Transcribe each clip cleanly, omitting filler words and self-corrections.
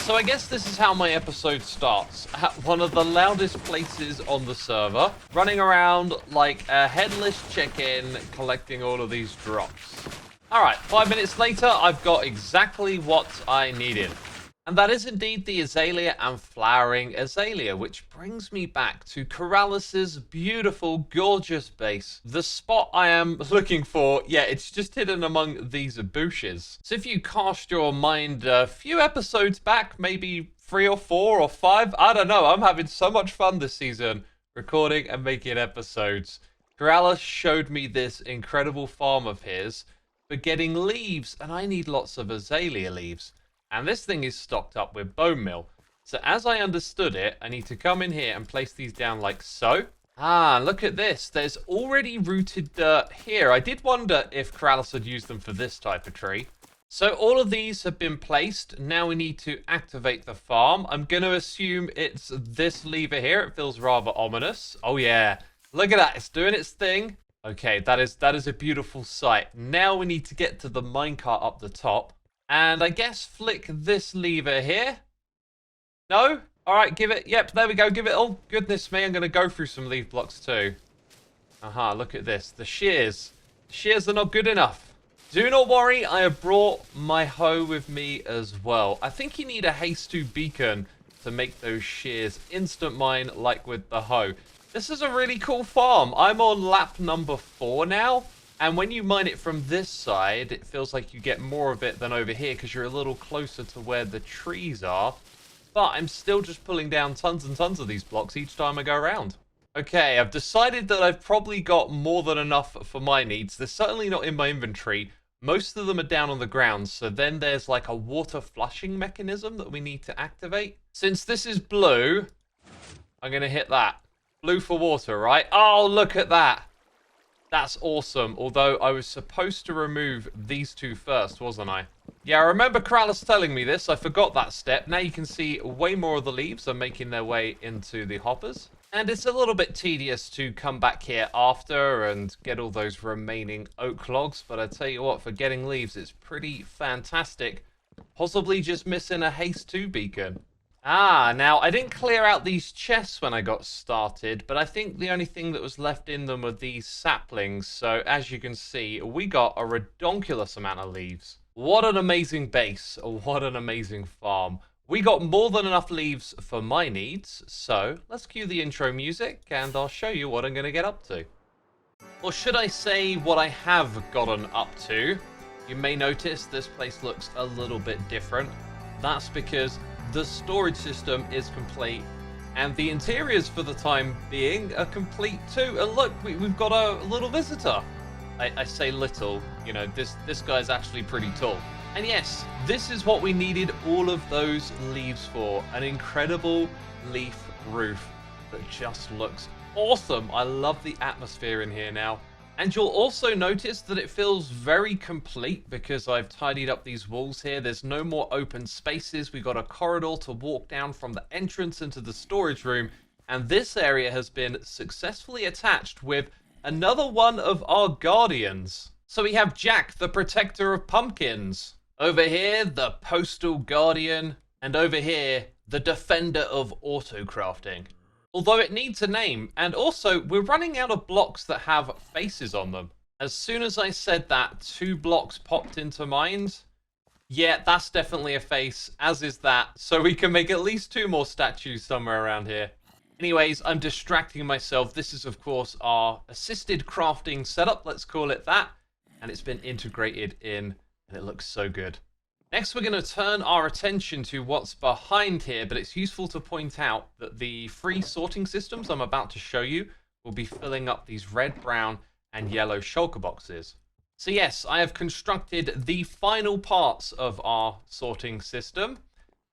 So I guess this is how my episode starts, at one of the loudest places on the server, running around like a headless chicken, collecting all of these drops. Alright, 5 minutes later, I've got exactly what I needed. And that is indeed the azalea and flowering azalea, which brings me back to Corralis's beautiful, gorgeous base. The spot I am looking for, yeah, it's just hidden among these bushes. So if you cast your mind a few episodes back, maybe 3 or 4 or 5, I don't know, I'm having so much fun this season recording and making episodes. Coralis showed me this incredible farm of his for getting leaves, and I need lots of azalea leaves. And this thing is stocked up with bone meal. So as I understood it, I need to come in here and place these down like so. Ah, look at this. There's already rooted dirt here. I did wonder if Coralis had used them for this type of tree. So all of these have been placed. Now we need to activate the farm. I'm going to assume it's this lever here. It feels rather ominous. Oh yeah, look at that. It's doing its thing. Okay, that is a beautiful sight. Now we need to get to the minecart up the top. And I guess flick this lever here. No? Alright, give it. Yep, there we go. Give it. Oh, goodness me. I'm going to go through some leaf blocks too. Aha, look at this. The shears. The shears are not good enough. Do not worry. I have brought my hoe with me as well. I think you need a haste 2 beacon to make those shears instant mine like with the hoe. This is a really cool farm. I'm on lap number 4 now. And when you mine it from this side, it feels like you get more of it than over here because you're a little closer to where the trees are. But I'm still just pulling down tons and tons of these blocks each time I go around. Okay, I've decided that I've probably got more than enough for my needs. They're certainly not in my inventory. Most of them are down on the ground. So then there's like a water flushing mechanism that we need to activate. Since this is blue, I'm going to hit that. Blue for water, right? Oh, look at that. That's awesome, although I was supposed to remove these 2 first, wasn't I? Yeah, I remember Coralis telling me this. I forgot that step. Now you can see way more of the leaves are making their way into the hoppers. And it's a little bit tedious to come back here after and get all those remaining oak logs. But I tell you what, for getting leaves, it's pretty fantastic. Possibly just missing a haste 2 beacon. Ah, now I didn't clear out these chests when I got started, but I think the only thing that was left in them were these saplings. So as you can see, we got a redonkulous amount of leaves. What an amazing base. What an amazing farm. We got more than enough leaves for my needs. So let's cue the intro music and I'll show you what I'm going to get up to. Or should I say what I have gotten up to? You may notice this place looks a little bit different. That's because the storage system is complete and the interiors for the time being are complete too. And look, we've got a little visitor. I say little, you know, this guy's actually pretty tall. And yes, this is what we needed all of those leaves for. An incredible leaf roof that just looks awesome. I love the atmosphere in here now. And you'll also notice that it feels very complete because I've tidied up these walls here. There's no more open spaces. We've got a corridor to walk down from the entrance into the storage room. And this area has been successfully attached with another one of our guardians. So we have Jack, the protector of pumpkins. Over here, the postal guardian. And over here, the defender of auto-crafting. Although it needs a name, and also we're running out of blocks that have faces on them. As soon as I said that, 2 blocks popped into mind. Yeah, that's definitely a face, as is that. So we can make at least 2 more statues somewhere around here. Anyways, I'm distracting myself. This is, of course, our assisted crafting setup, let's call it that. And it's been integrated in, and it looks so good. Next, we're going to turn our attention to what's behind here, but it's useful to point out that the 3 sorting systems I'm about to show you will be filling up these red, brown, and yellow shulker boxes. So yes, I have constructed the final parts of our sorting system.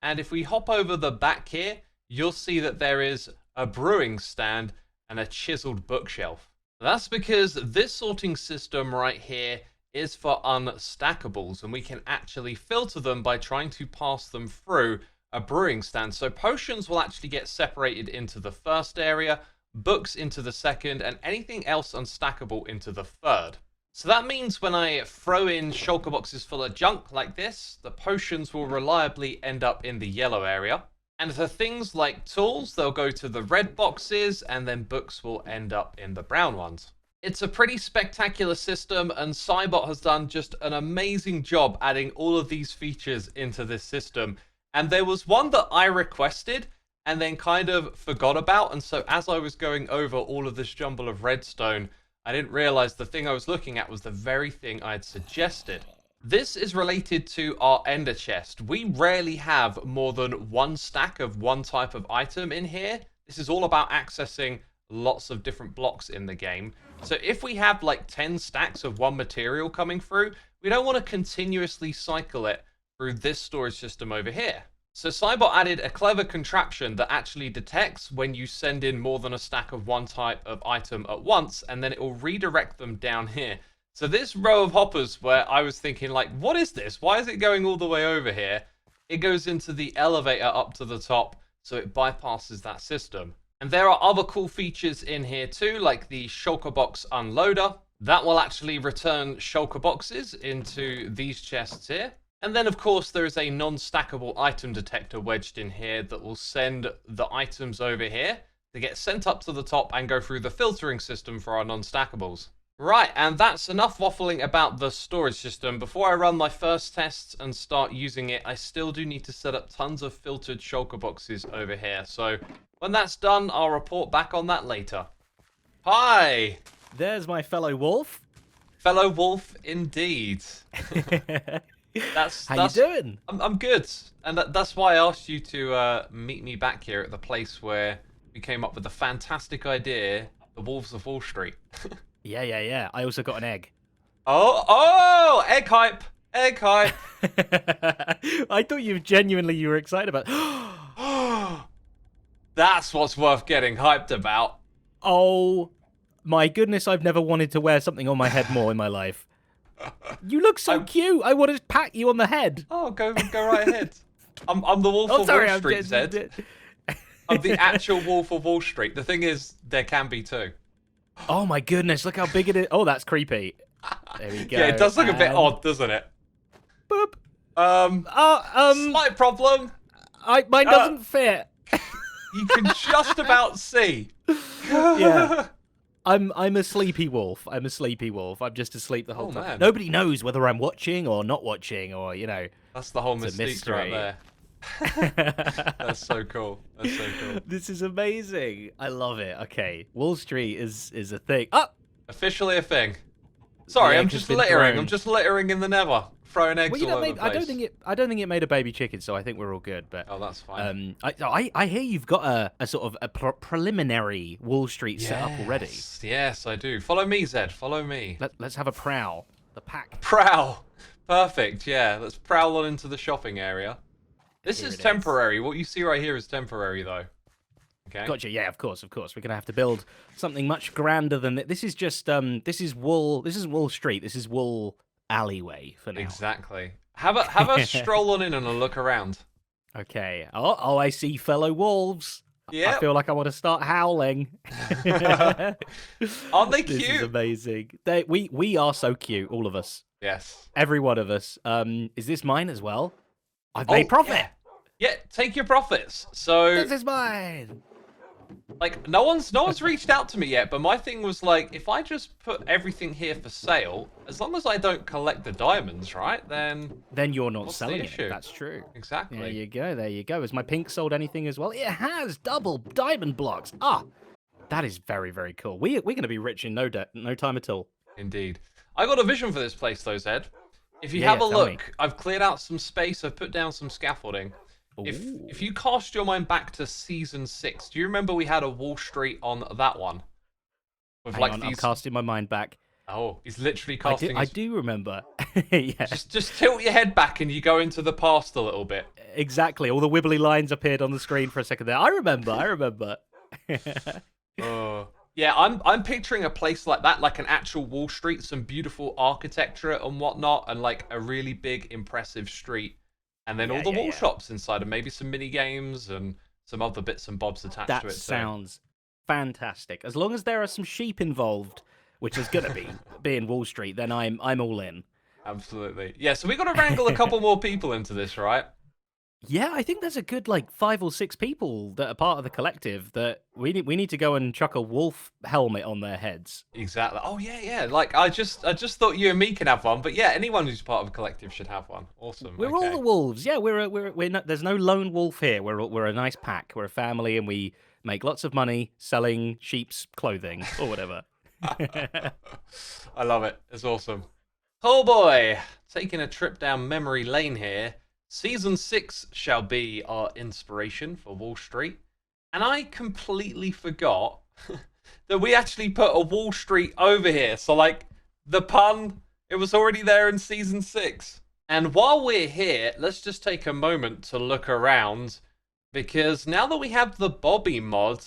And if we hop over the back here, you'll see that there is a brewing stand and a chiseled bookshelf. That's because this sorting system right here is for unstackables, and we can actually filter them by trying to pass them through a brewing stand. So potions will actually get separated into the first area, books into the second, and anything else unstackable into the third. So that means when I throw in shulker boxes full of junk like this, the potions will reliably end up in the yellow area. And for things like tools, they'll go to the red boxes, and then books will end up in the brown ones. It's a pretty spectacular system, and Cybot has done just an amazing job adding all of these features into this system. And there was one that I requested and then kind of forgot about, and so as I was going over all of this jumble of redstone, I didn't realize the thing I was looking at was the very thing I had suggested. This is related to our ender chest. We rarely have more than one stack of one type of item in here. This is all about accessing lots of different blocks in the game. So if we have like 10 stacks of one material coming through, we don't want to continuously cycle it through this storage system over here. So Cybot added a clever contraption that actually detects when you send in more than a stack of one type of item at once, and then it will redirect them down here. So this row of hoppers where I was thinking like, what is this? Why is it going all the way over here? It goes into the elevator up to the top, so it bypasses that system. And there are other cool features in here too, like the shulker box unloader. That will actually return shulker boxes into these chests here. And then, of course, there is a non-stackable item detector wedged in here that will send the items over here to get sent up to the top and go through the filtering system for our non-stackables. Right, and that's enough waffling about the storage system. Before I run my first tests and start using it, I still do need to set up tons of filtered shulker boxes over here. So when that's done, I'll report back on that later. Hi! There's my fellow wolf. Fellow wolf, indeed. How you doing? I'm good, and that's why I asked you to meet me back here at the place where we came up with the fantastic idea, the Wolves of Wall Street. Yeah. I also got an egg. Oh, egg hype, egg hype. I thought you were excited about. That's what's worth getting hyped about. Oh my goodness! I've never wanted to wear something on my head more in my life. You look so cute. I want to pat you on the head. Oh, go right ahead. I'm the Wolf of Wall Street, Zed. I'm the actual Wolf of Wall Street. The thing is, there can be two. Oh my goodness! Look how big it is. Oh, that's creepy. There we go. Yeah, it does look a bit odd, doesn't it? Boop. Slight problem. Mine doesn't fit. You can just about see. Yeah. I'm a sleepy wolf. I'm just asleep the whole time. Man. Nobody knows whether I'm watching or not watching, or That's the whole mystique right there. That's so cool. This is amazing. I love it. Okay, Wall Street is a thing. Oh, officially a thing. Sorry, I'm just littering. Thrown. I'm just littering in the nether, throwing eggs all over the place. I don't think it made a baby chicken, so I think we're all good. But oh, that's fine. I hear you've got a sort of a preliminary Wall Street set up already. Yes, I do. Follow me, Zed. Follow me. Let's have a prowl. The pack. Prowl. Perfect. Yeah, let's prowl on into the shopping area. This is temporary. What you see right here is temporary, though. Okay. Gotcha. Yeah, of course. We're gonna have to build something much grander than this. This is just This is Wall Street. This is Wall Alleyway for now. Exactly. Have a stroll on in and a look around. Okay. Oh, I see fellow wolves. Yeah. I feel like I want to start howling. Aren't they cute? This is amazing. We are so cute, all of us. Yes. Every one of us. Is this mine as well? I've made profit. Yeah, take your profits. So this is mine. Like no one's reached out to me yet, but my thing was like, if I just put everything here for sale, as long as I don't collect the diamonds, right? Then you're not selling it. That's true. Exactly. There you go. Has my pink sold anything as well? It has double diamond blocks. That is very, very cool. We're going to be rich in no time at all. Indeed. I got a vision for this place though, Zed. If you have a look, I've cleared out some space. I've put down some scaffolding. If you cast your mind back to season 6, do you remember we had a Wall Street on that one? With I'm casting my mind back. Oh, he's literally casting. I do remember. Yeah. Just tilt your head back and you go into the past a little bit. Exactly. All the wibbly lines appeared on the screen for a second there. I remember. Yeah, I'm picturing a place like that, like an actual Wall Street, some beautiful architecture and whatnot, and like a really big, impressive street. And then all the wall shops inside, and maybe some mini games and some other bits and bobs attached to it. That sounds fantastic. As long as there are some sheep involved, which is gonna be in Wall Street, then I'm all in. Absolutely. Yeah, so we got to wrangle a couple more people into this, right? Yeah, I think there's a good like 5 or 6 people that are part of the collective that we need to go and chuck a wolf helmet on their heads. Exactly. Oh yeah, yeah. Like I just thought you and me can have one, but yeah, anyone who's part of a collective should have one. Awesome. We're all the wolves. Yeah, we're not, there's no lone wolf here. We're a nice pack. We're a family, and we make lots of money selling sheep's clothing or whatever. I love it. It's awesome. Oh boy, taking a trip down memory lane here. Season 6 shall be our inspiration for Wall Street. And I completely forgot that we actually put a Wall Street over here. So, like, the pun, it was already there in Season 6. And while we're here, let's just take a moment to look around. Because now that we have the Bobby mod,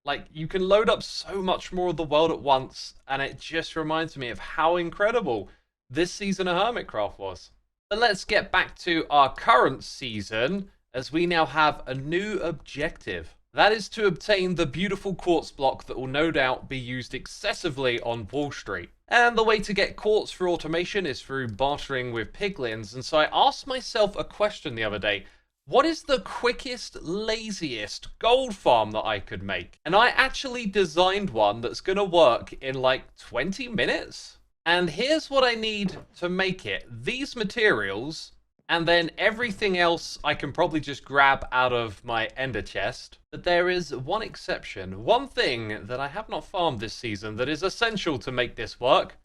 like, you can load up so much more of the world at once. And it just reminds me of how incredible this season of Hermitcraft was. But let's get back to our current season, as we now have a new objective. That is to obtain the beautiful quartz block that will no doubt be used excessively on Wall Street. And the way to get quartz through automation is through bartering with piglins. And so I asked myself a question the other day. What is the quickest, laziest gold farm that I could make? And I actually designed one that's going to work in like 20 minutes. And here's what I need to make it. These materials, and then everything else I can probably just grab out of my ender chest. But there is one exception. One thing that I have not farmed this season that is essential to make this work.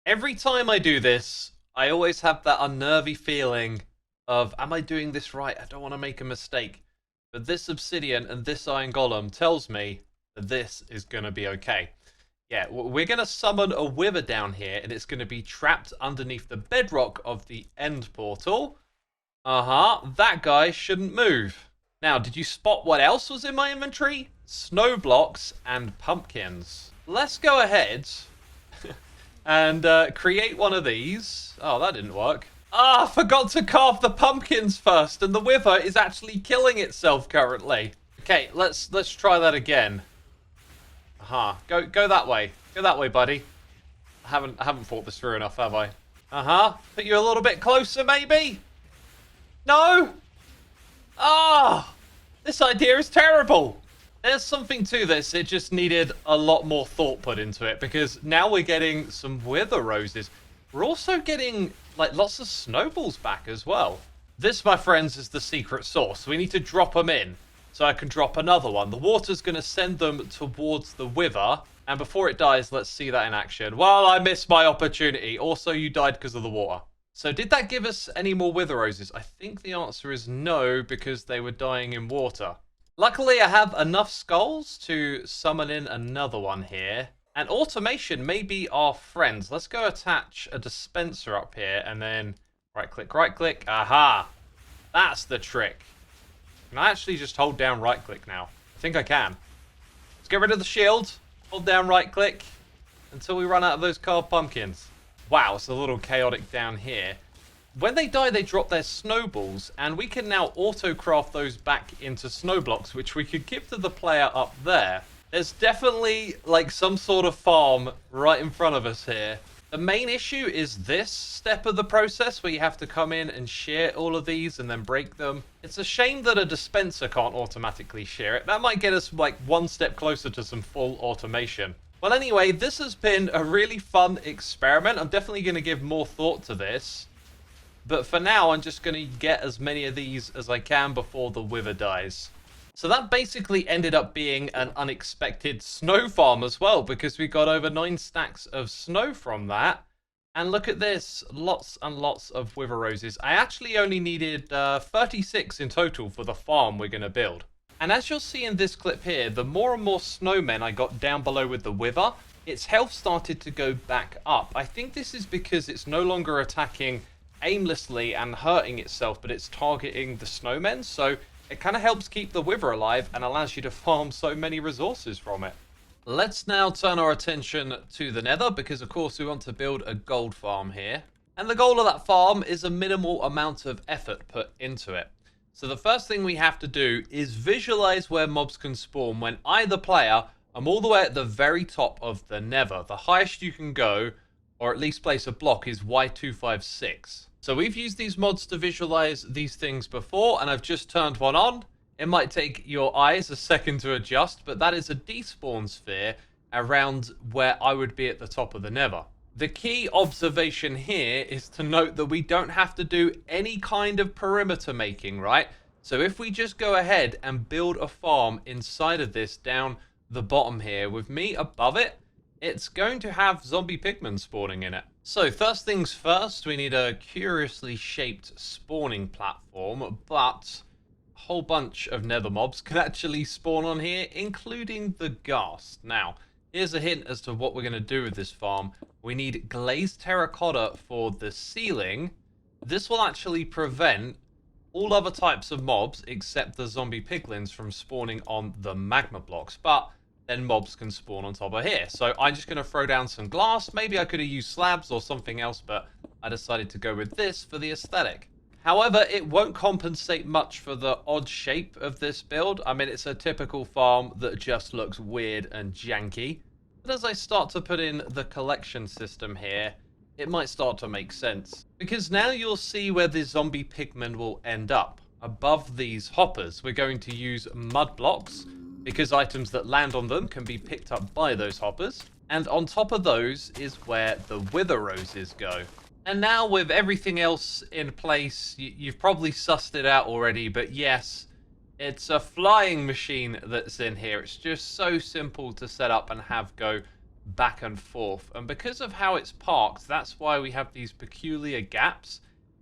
Every time I do this, I always have that unnervy feeling of, am I doing this right? I don't want to make a mistake. But this obsidian and this iron golem tells me that this is going to be okay. Yeah, we're going to summon a wither down here, and it's going to be trapped underneath the bedrock of the end portal. That guy shouldn't move. Now, did you spot what else was in my inventory? Snow blocks and pumpkins. Let's go ahead and create one of these. Oh, that didn't work. I forgot to carve the pumpkins first, and the wither is actually killing itself currently. Okay, let's try that again. Go that way. Go that way, buddy. I haven't thought this through enough, have I? Put you a little bit closer, maybe? No? This idea is terrible. There's something to this. It just needed a lot more thought put into it, because now we're getting some wither roses. We're also getting like lots of snowballs back as well. This, my friends, is the secret sauce. We need to drop them in. So I can drop another one. The water's going to send them towards the wither. And before it dies, let's see that in action. Well, I missed my opportunity. Also, you died because of the water. So did that give us any more wither roses? I think the answer is no, because they were dying in water. Luckily, I have enough skulls to summon in another one here. And automation may be our friends. Let's go attach a dispenser up here and then right click, right click. Aha! That's the trick. Can I actually just hold down right click now? I think I can. Let's get rid of the shield. Hold down right click until we run out of those carved pumpkins. Wow, it's a little chaotic down here. When they die, they drop their snowballs, and we can now auto-craft those back into snow blocks, which we could give to the player up there. There's definitely like some sort of farm right in front of us here. The main issue is this step of the process where you have to come in and share all of these and then break them. It's a shame that a dispenser can't automatically share it. That might get us like one step closer to some full automation. Well, anyway, this has been a really fun experiment. I'm definitely going to give more thought to this. But for now, I'm just going to get as many of these as I can before the wither dies. So that basically ended up being an unexpected snow farm as well, because we got over 9 stacks of snow from that. And look at this, lots and lots of wither roses. I actually only needed 36 in total for the farm we're going to build. And as you'll see in this clip here, the more and more snowmen I got down below with the wither, its health started to go back up. I think this is because it's no longer attacking aimlessly and hurting itself, but it's targeting the snowmen. So it kind of helps keep the wither alive and allows you to farm so many resources from it. Let's now turn our attention to the nether, because of course we want to build a gold farm here. And the goal of that farm is a minimal amount of effort put into it. So the first thing we have to do is visualize where mobs can spawn when either player I'm all the way at the very top of the nether. The highest you can go, or at least place a block, is Y256. So we've used these mods to visualize these things before, and I've just turned one on. It might take your eyes a second to adjust, but that is a despawn sphere around where I would be at the top of the nether. The key observation here is to note that we don't have to do any kind of perimeter making, right? So if we just go ahead and build a farm inside of this down the bottom here with me above it, it's going to have zombie pigmen spawning in it. So first things first, we need a curiously shaped spawning platform, but a whole bunch of nether mobs can actually spawn on here, including the ghast. Now, here's a hint as to what we're going to do with this farm. We need glazed terracotta for the ceiling. This will actually prevent all other types of mobs except the zombie piglins from spawning on the magma blocks, but then mobs can spawn on top of here. So I'm just going to throw down some glass. Maybe I could have used slabs or something else, but I decided to go with this for the aesthetic. However, it won't compensate much for the odd shape of this build. I mean, it's a typical farm that just looks weird and janky. But as I start to put in the collection system here, it might start to make sense. Because now you'll see where the zombie pigmen will end up. Above these hoppers, we're going to use mud blocks, because items that land on them can be picked up by those hoppers. And on top of those is where the wither roses go. And now with everything else in place, you've probably sussed it out already, but yes, it's a flying machine that's in here. It's just so simple to set up and have go back and forth. And because of how it's parked, that's why we have these peculiar gaps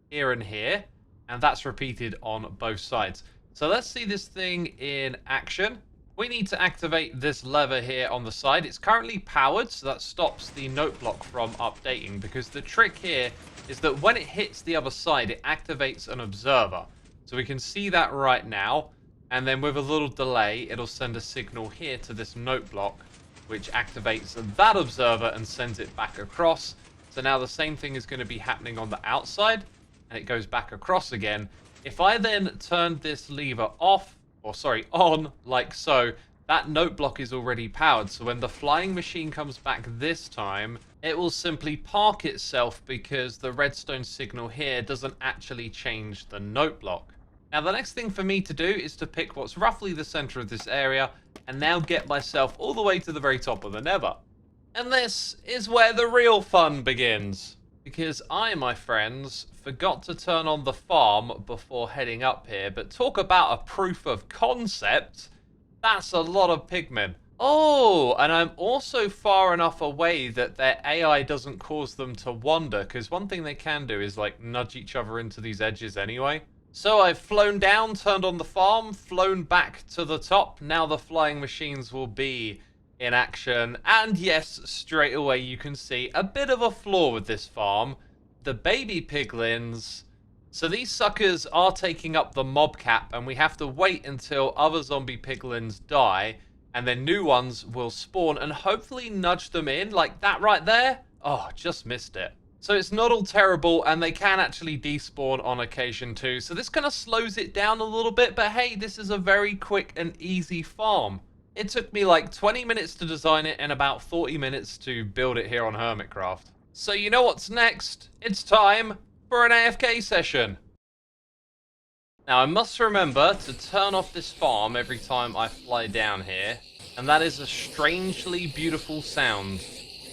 here and here. And that's repeated on both sides. So let's see this thing in action. We need to activate this lever here on the side. It's currently powered, so that stops the note block from updating, because the trick here is that when it hits the other side, it activates an observer. So we can see that right now, and then with a little delay, it'll send a signal here to this note block, which activates that observer and sends it back across. So now the same thing is going to be happening on the outside, and it goes back across again. If I then turn this lever off, on, like so, that note block is already powered. So when the flying machine comes back this time, it will simply park itself because the redstone signal here doesn't actually change the note block. Now the next thing for me to do is to pick what's roughly the center of this area and now get myself all the way to the very top of the nether. And this is where the real fun begins. Because I, my friends, forgot to turn on the farm before heading up here. But talk about a proof of concept. That's a lot of pigmen. Oh, and I'm also far enough away that their AI doesn't cause them to wander. Because one thing they can do is like nudge each other into these edges anyway. So I've flown down, turned on the farm, flown back to the top. Now the flying machines will be in action, and yes, straight away you can see a bit of a flaw with this farm. The baby piglins, so these suckers are taking up the mob cap, and we have to wait until other zombie piglins die, and then new ones will spawn and hopefully nudge them in, like that right there. Oh, just missed it. So it's not all terrible, and they can actually despawn on occasion too, so this kind of slows it down a little bit, but hey, this is a very quick and easy farm. It took me like 20 minutes to design it and about 40 minutes to build it here on Hermitcraft. So you know what's next? It's time for an AFK session. Now I must remember to turn off this farm every time I fly down here. And that is a strangely beautiful sound.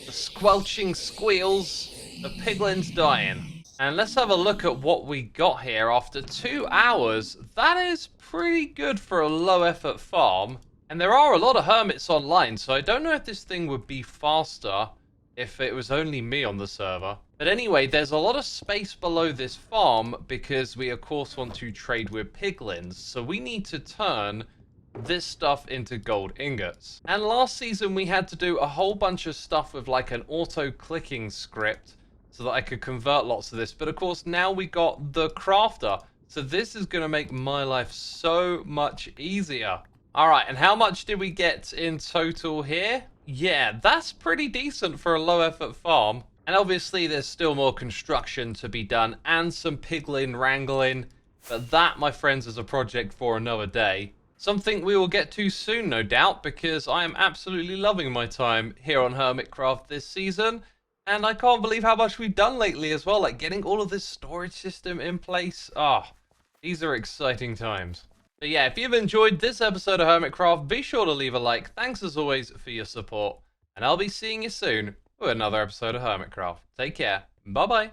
The squelching squeals, the piglins dying. And let's have a look at what we got here after 2 hours. That is pretty good for a low effort farm. And there are a lot of hermits online, so I don't know if this thing would be faster if it was only me on the server. But anyway, there's a lot of space below this farm because we, of course, want to trade with piglins. So we need to turn this stuff into gold ingots. And last season, we had to do a whole bunch of stuff with like an auto-clicking script so that I could convert lots of this. But of course, now we got the crafter. So this is going to make my life so much easier. All right, and how much did we get in total here? Yeah, that's pretty decent for a low-effort farm. And obviously, there's still more construction to be done and some piglin wrangling. But that, my friends, is a project for another day. Something we will get to soon, no doubt, because I am absolutely loving my time here on Hermitcraft this season. And I can't believe how much we've done lately as well, like getting all of this storage system in place. These are exciting times. But yeah, if you've enjoyed this episode of Hermitcraft, be sure to leave a like. Thanks as always for your support. And I'll be seeing you soon with another episode of Hermitcraft. Take care. Bye-bye.